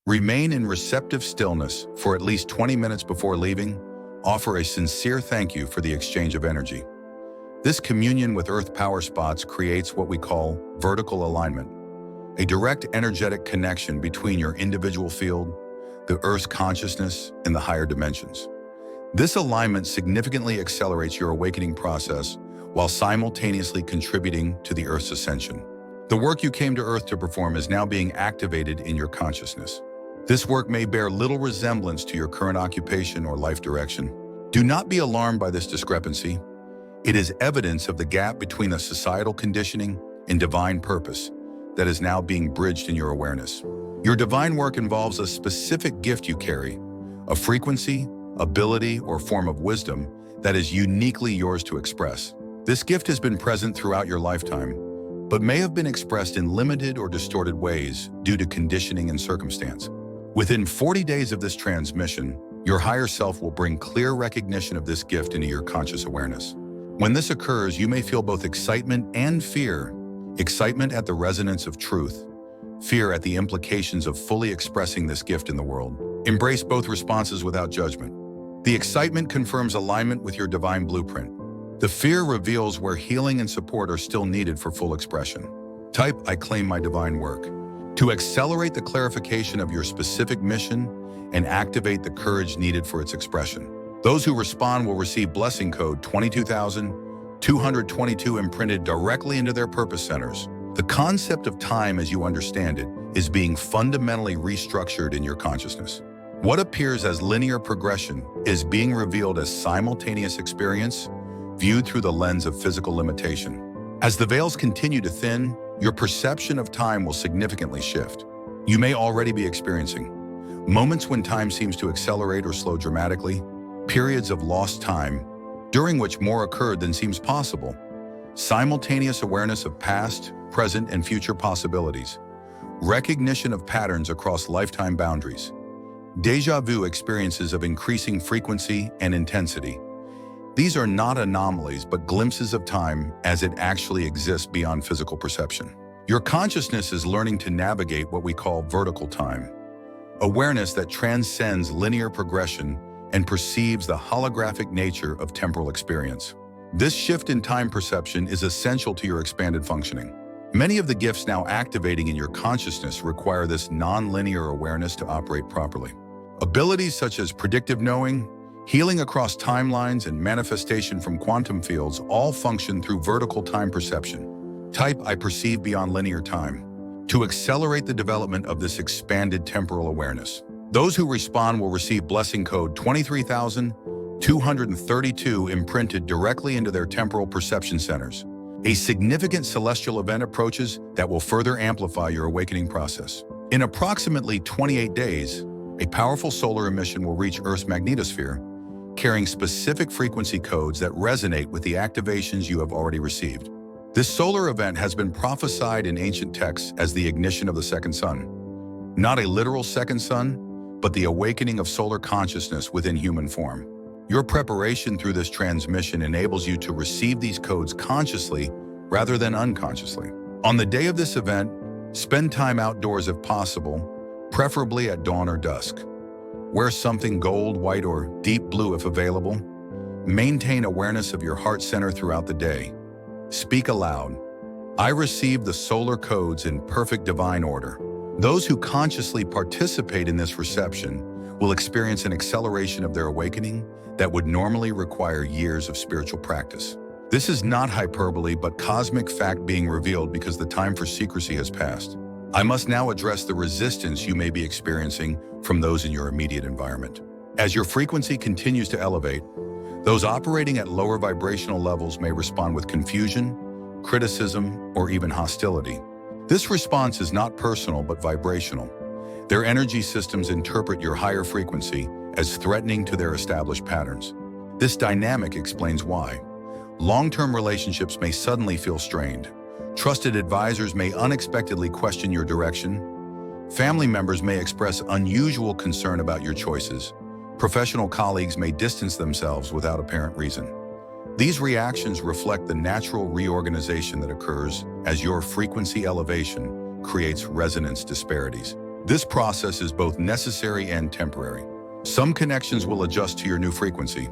Remain in receptive stillness for at least 20 minutes before leaving. Offer a sincere thank you for the exchange of energy. This communion with earth power spots creates what we call vertical alignment, a direct energetic connection between your individual field, the Earth's consciousness, and the higher dimensions. This alignment significantly accelerates your awakening process while simultaneously contributing to the Earth's ascension. The work you came to Earth to perform is now being activated in your consciousness. This work may bear little resemblance to your current occupation or life direction. Do not be alarmed by this discrepancy. It is evidence of the gap between the societal conditioning and divine purpose that is now being bridged in your awareness. Your divine work involves a specific gift you carry, a frequency, ability, or form of wisdom that is uniquely yours to express. This gift has been present throughout your lifetime, but may have been expressed in limited or distorted ways due to conditioning and circumstance. Within 40 days of this transmission, your higher self will bring clear recognition of this gift into your conscious awareness. When this occurs, you may feel both excitement and fear. Excitement at the resonance of truth, fear at the implications of fully expressing this gift in the world. Embrace both responses without judgment. The excitement confirms alignment with your divine blueprint. The fear reveals where healing and support are still needed for full expression. Type, "I claim my divine work," to accelerate the clarification of your specific mission and activate the courage needed for its expression. Those who respond will receive blessing code 22,222 imprinted directly into their purpose centers. The concept of time as you understand it is being fundamentally restructured in your consciousness. What appears as linear progression is being revealed as simultaneous experience, viewed through the lens of physical limitation. As the veils continue to thin, your perception of time will significantly shift. You may already be experiencing moments when time seems to accelerate or slow dramatically, periods of lost time, during which more occurred than seems possible, simultaneous awareness of past, present, and future possibilities, recognition of patterns across lifetime boundaries, déjà vu experiences of increasing frequency and intensity. These are not anomalies, but glimpses of time as it actually exists beyond physical perception. Your consciousness is learning to navigate what we call vertical time, awareness that transcends linear progression and perceives the holographic nature of temporal experience. This shift in time perception is essential to your expanded functioning. Many of the gifts now activating in your consciousness require this non-linear awareness to operate properly. Abilities such as predictive knowing, healing across timelines, and manifestation from quantum fields all function through vertical time perception. Type, "I perceive beyond linear time," to accelerate the development of this expanded temporal awareness. Those who respond will receive blessing code 23,232 imprinted directly into their temporal perception centers. A significant celestial event approaches that will further amplify your awakening process. In approximately 28 days, a powerful solar emission will reach Earth's magnetosphere, carrying specific frequency codes that resonate with the activations you have already received. This solar event has been prophesied in ancient texts as the ignition of the second sun. Not a literal second sun, but the awakening of solar consciousness within human form. Your preparation through this transmission enables you to receive these codes consciously rather than unconsciously. On the day of this event, spend time outdoors if possible, preferably at dawn or dusk. Wear something gold, white, or deep blue if available. Maintain awareness of your heart center throughout the day. Speak aloud. "I receive the solar codes in perfect divine order." Those who consciously participate in this reception will experience an acceleration of their awakening that would normally require years of spiritual practice. This is not hyperbole, but cosmic fact being revealed because the time for secrecy has passed. I must now address the resistance you may be experiencing from those in your immediate environment. As your frequency continues to elevate, those operating at lower vibrational levels may respond with confusion, criticism, or even hostility. This response is not personal but vibrational. Their energy systems interpret your higher frequency as threatening to their established patterns. This dynamic explains why long-term relationships may suddenly feel strained. Trusted advisors may unexpectedly question your direction. Family members may express unusual concern about your choices. Professional colleagues may distance themselves without apparent reason. These reactions reflect the natural reorganization that occurs as your frequency elevation creates resonance disparities. This process is both necessary and temporary. Some connections will adjust to your new frequency.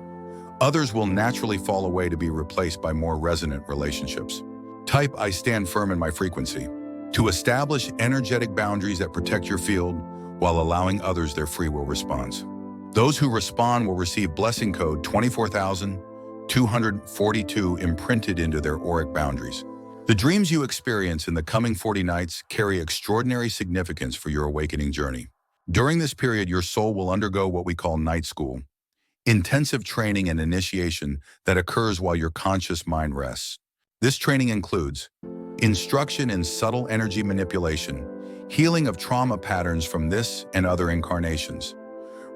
Others will naturally fall away to be replaced by more resonant relationships. Type I stand firm in my frequency. To establish energetic boundaries that protect your field while allowing others their free will response. Those who respond will receive blessing code 24,242 imprinted into their auric boundaries. The dreams you experience in the coming 40 nights carry extraordinary significance for your awakening journey. During this period, your soul will undergo what we call night school, intensive training and initiation that occurs while your conscious mind rests. This training includes instruction in subtle energy manipulation, healing of trauma patterns from this and other incarnations,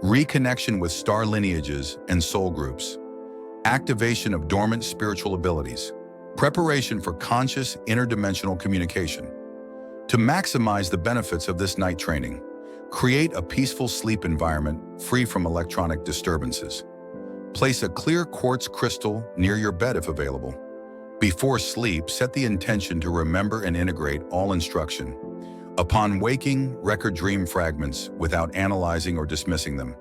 reconnection with star lineages and soul groups, activation of dormant spiritual abilities, preparation for conscious interdimensional communication. To maximize the benefits of this night training, create a peaceful sleep environment free from electronic disturbances. Place a clear quartz crystal near your bed if available. Before sleep, set the intention to remember and integrate all instruction. Upon waking, record dream fragments without analyzing or dismissing them.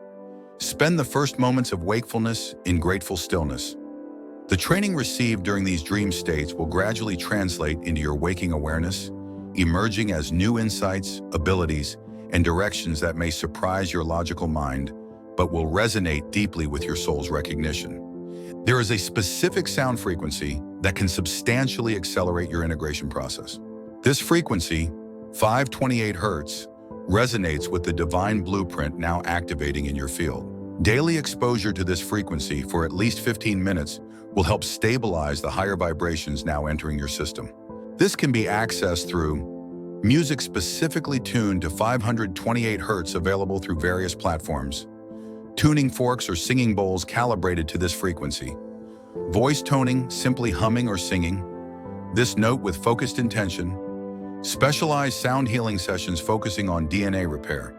Spend the first moments of wakefulness in grateful stillness. The training received during these dream states will gradually translate into your waking awareness, emerging as new insights, abilities, and directions that may surprise your logical mind, but will resonate deeply with your soul's recognition. There is a specific sound frequency that can substantially accelerate your integration process. This frequency, 528 Hz, resonates with the divine blueprint now activating in your field. Daily exposure to this frequency for at least 15 minutes will help stabilize the higher vibrations now entering your system. This can be accessed through music specifically tuned to 528 Hz available through various platforms, tuning forks or singing bowls calibrated to this frequency, voice toning, simply humming or singing, this note with focused intention, specialized sound healing sessions focusing on DNA repair.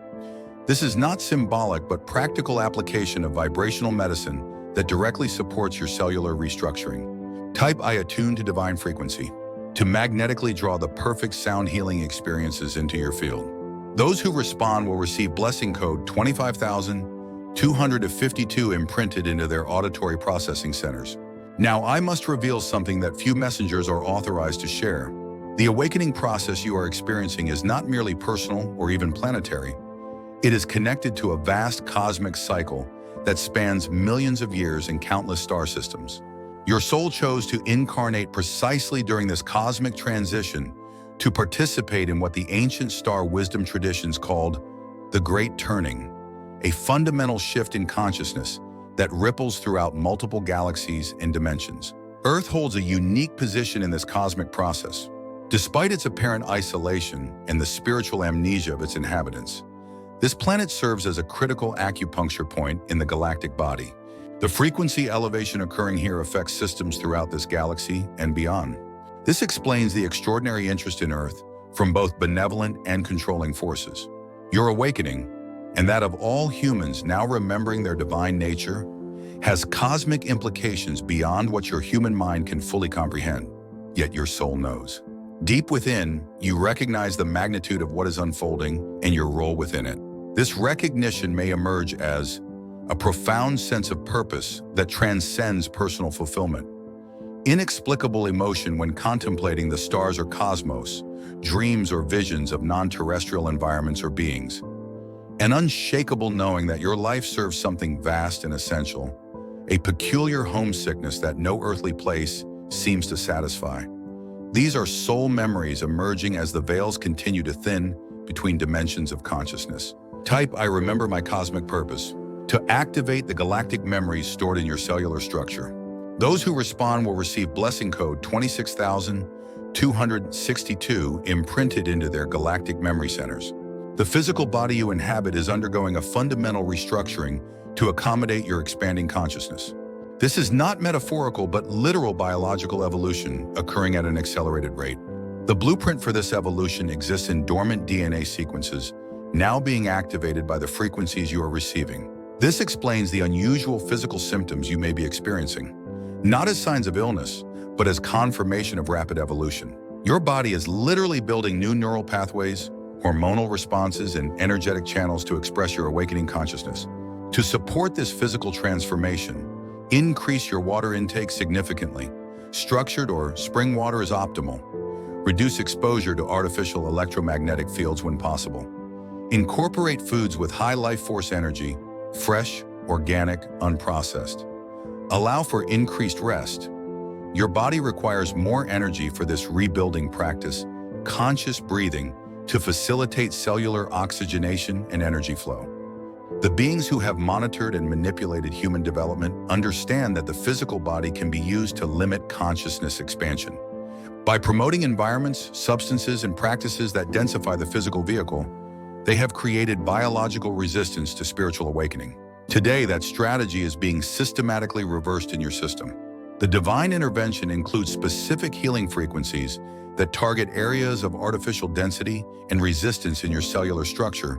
This is not symbolic but practical application of vibrational medicine that directly supports your cellular restructuring. Type I attune to divine frequency to magnetically draw the perfect sound healing experiences into your field. Those who respond will receive blessing code 25,252 imprinted into their auditory processing centers. Now, I must reveal something that few messengers are authorized to share. The awakening process you are experiencing is not merely personal or even planetary. It is connected to a vast cosmic cycle that spans millions of years in countless star systems. Your soul chose to incarnate precisely during this cosmic transition to participate in what the ancient star wisdom traditions called the Great Turning, a fundamental shift in consciousness that ripples throughout multiple galaxies and dimensions. Earth holds a unique position in this cosmic process. Despite its apparent isolation and the spiritual amnesia of its inhabitants, this planet serves as a critical acupuncture point in the galactic body. The frequency elevation occurring here affects systems throughout this galaxy and beyond. This explains the extraordinary interest in Earth from both benevolent and controlling forces. Your awakening, and that of all humans now remembering their divine nature, has cosmic implications beyond what your human mind can fully comprehend, yet your soul knows. Deep within, you recognize the magnitude of what is unfolding and your role within it. This recognition may emerge as a profound sense of purpose that transcends personal fulfillment. Inexplicable emotion when contemplating the stars or cosmos, dreams or visions of non-terrestrial environments or beings. An unshakable knowing that your life serves something vast and essential, a peculiar homesickness that no earthly place seems to satisfy. These are soul memories emerging as the veils continue to thin between dimensions of consciousness. Type I remember my cosmic purpose to activate the galactic memories stored in your cellular structure. Those who respond will receive blessing code 26,262 imprinted into their galactic memory centers. The physical body you inhabit is undergoing a fundamental restructuring to accommodate your expanding consciousness. This is not metaphorical but literal biological evolution occurring at an accelerated rate. The blueprint for this evolution exists in dormant DNA sequences, now being activated by the frequencies you are receiving. This explains the unusual physical symptoms you may be experiencing, not as signs of illness, but as confirmation of rapid evolution. Your body is literally building new neural pathways, hormonal responses, and energetic channels to express your awakening consciousness. To support this physical transformation, increase your water intake significantly. Structured or spring water is optimal. Reduce exposure to artificial electromagnetic fields when possible. Incorporate foods with high life force energy, fresh, organic, unprocessed. Allow for increased rest. Your body requires more energy for this rebuilding practice, conscious breathing, to facilitate cellular oxygenation and energy flow. The beings who have monitored and manipulated human development understand that the physical body can be used to limit consciousness expansion. By promoting environments, substances, and practices that densify the physical vehicle, they have created biological resistance to spiritual awakening. Today, that strategy is being systematically reversed in your system. The divine intervention includes specific healing frequencies that target areas of artificial density and resistance in your cellular structure,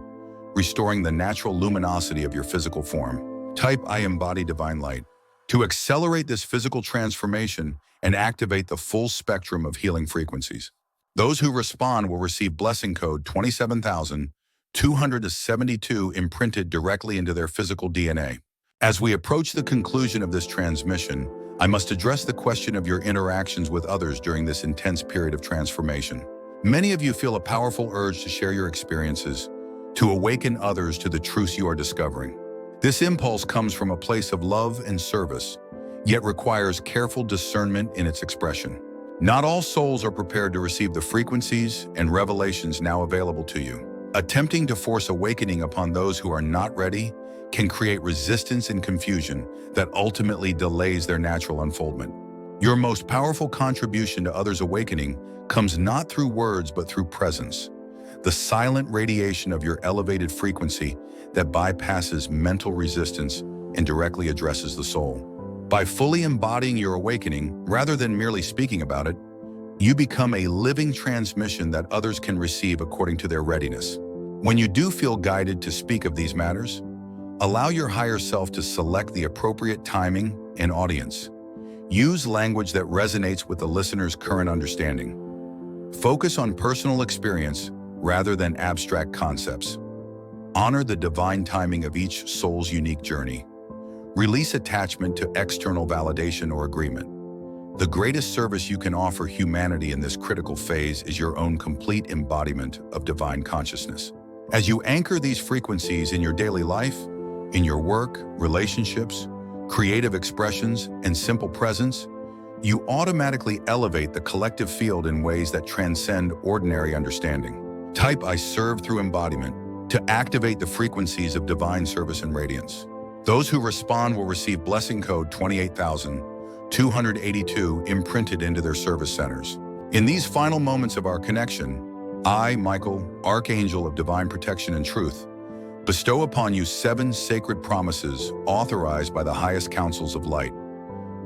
restoring the natural luminosity of your physical form. Type I embody divine light to accelerate this physical transformation and activate the full spectrum of healing frequencies. Those who respond will receive blessing code 27,272 imprinted directly into their physical DNA. As we approach the conclusion of this transmission, I must address the question of your interactions with others during this intense period of transformation. Many of you feel a powerful urge to share your experiences, to awaken others to the truths you are discovering. This impulse comes from a place of love and service, yet requires careful discernment in its expression. Not all souls are prepared to receive the frequencies and revelations now available to you. Attempting to force awakening upon those who are not ready can create resistance and confusion that ultimately delays their natural unfoldment. Your most powerful contribution to others' awakening comes not through words but through presence, the silent radiation of your elevated frequency that bypasses mental resistance and directly addresses the soul. By fully embodying your awakening, rather than merely speaking about it, you become a living transmission that others can receive according to their readiness. When you do feel guided to speak of these matters, allow your higher self to select the appropriate timing and audience. Use language that resonates with the listener's current understanding. Focus on personal experience rather than abstract concepts. Honor the divine timing of each soul's unique journey. Release attachment to external validation or agreement. The greatest service you can offer humanity in this critical phase is your own complete embodiment of divine consciousness. As you anchor these frequencies in your daily life, in your work, relationships, creative expressions, and simple presence, you automatically elevate the collective field in ways that transcend ordinary understanding. Type I serve through embodiment to activate the frequencies of divine service and radiance. Those who respond will receive blessing code 28,282 imprinted into their service centers. In these final moments of our connection, I, Michael, Archangel of Divine Protection and Truth, bestow upon you 7 sacred promises authorized by the highest councils of light.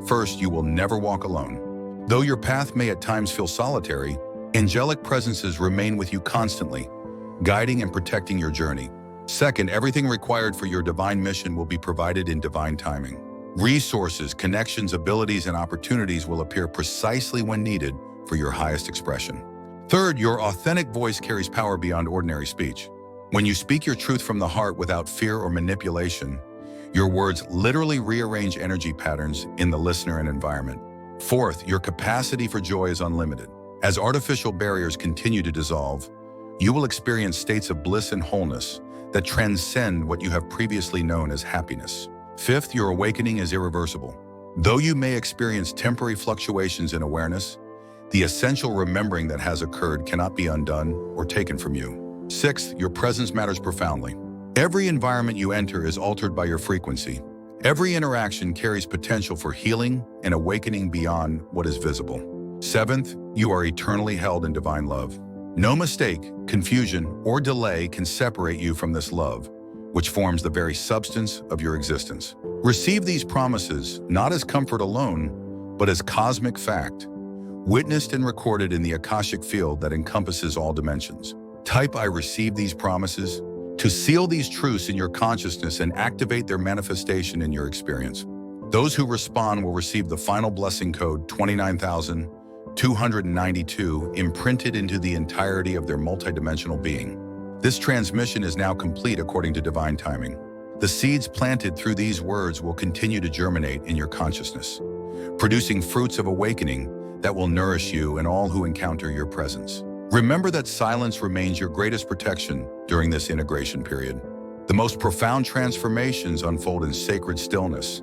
First, you will never walk alone. Though your path may at times feel solitary, angelic presences remain with you constantly, guiding and protecting your journey. Second, everything required for your divine mission will be provided in divine timing. Resources, connections, abilities, and opportunities will appear precisely when needed for your highest expression. Third, your authentic voice carries power beyond ordinary speech. When you speak your truth from the heart without fear or manipulation, your words literally rearrange energy patterns in the listener and environment. Fourth, your capacity for joy is unlimited. As artificial barriers continue to dissolve, you will experience states of bliss and wholeness that transcend what you have previously known as happiness. Fifth, your awakening is irreversible. Though you may experience temporary fluctuations in awareness, the essential remembering that has occurred cannot be undone or taken from you. Sixth, your presence matters profoundly. Every environment you enter is altered by your frequency. Every interaction carries potential for healing and awakening beyond what is visible. Seventh, you are eternally held in divine love. No mistake, confusion, or delay can separate you from this love, which forms the very substance of your existence. Receive these promises not as comfort alone, but as cosmic fact, witnessed and recorded in the Akashic field that encompasses all dimensions. Type "I receive these promises" to seal these truths in your consciousness and activate their manifestation in your experience. Those who respond will receive the final blessing code 29,292 imprinted into the entirety of their multidimensional being. This transmission is now complete according to divine timing. The seeds planted through these words will continue to germinate in your consciousness, producing fruits of awakening that will nourish you and all who encounter your presence. Remember that silence remains your greatest protection during this integration period. The most profound transformations unfold in sacred stillness,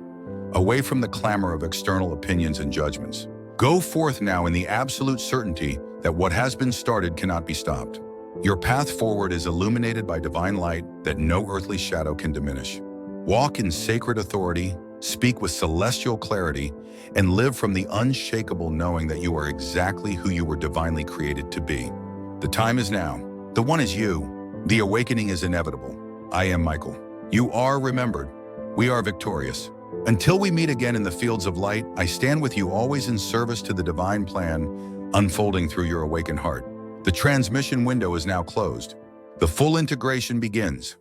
away from the clamor of external opinions and judgments. Go forth now in the absolute certainty that what has been started cannot be stopped. Your path forward is illuminated by divine light that no earthly shadow can diminish. Walk in sacred authority, speak with celestial clarity, and live from the unshakable knowing that you are exactly who you were divinely created to be. The time is now. The one is you. The awakening is inevitable. I am Michael. You are remembered. We are victorious. Until we meet again in the fields of light, I stand with you always in service to the divine plan unfolding through your awakened heart. The transmission window is now closed. The full integration begins.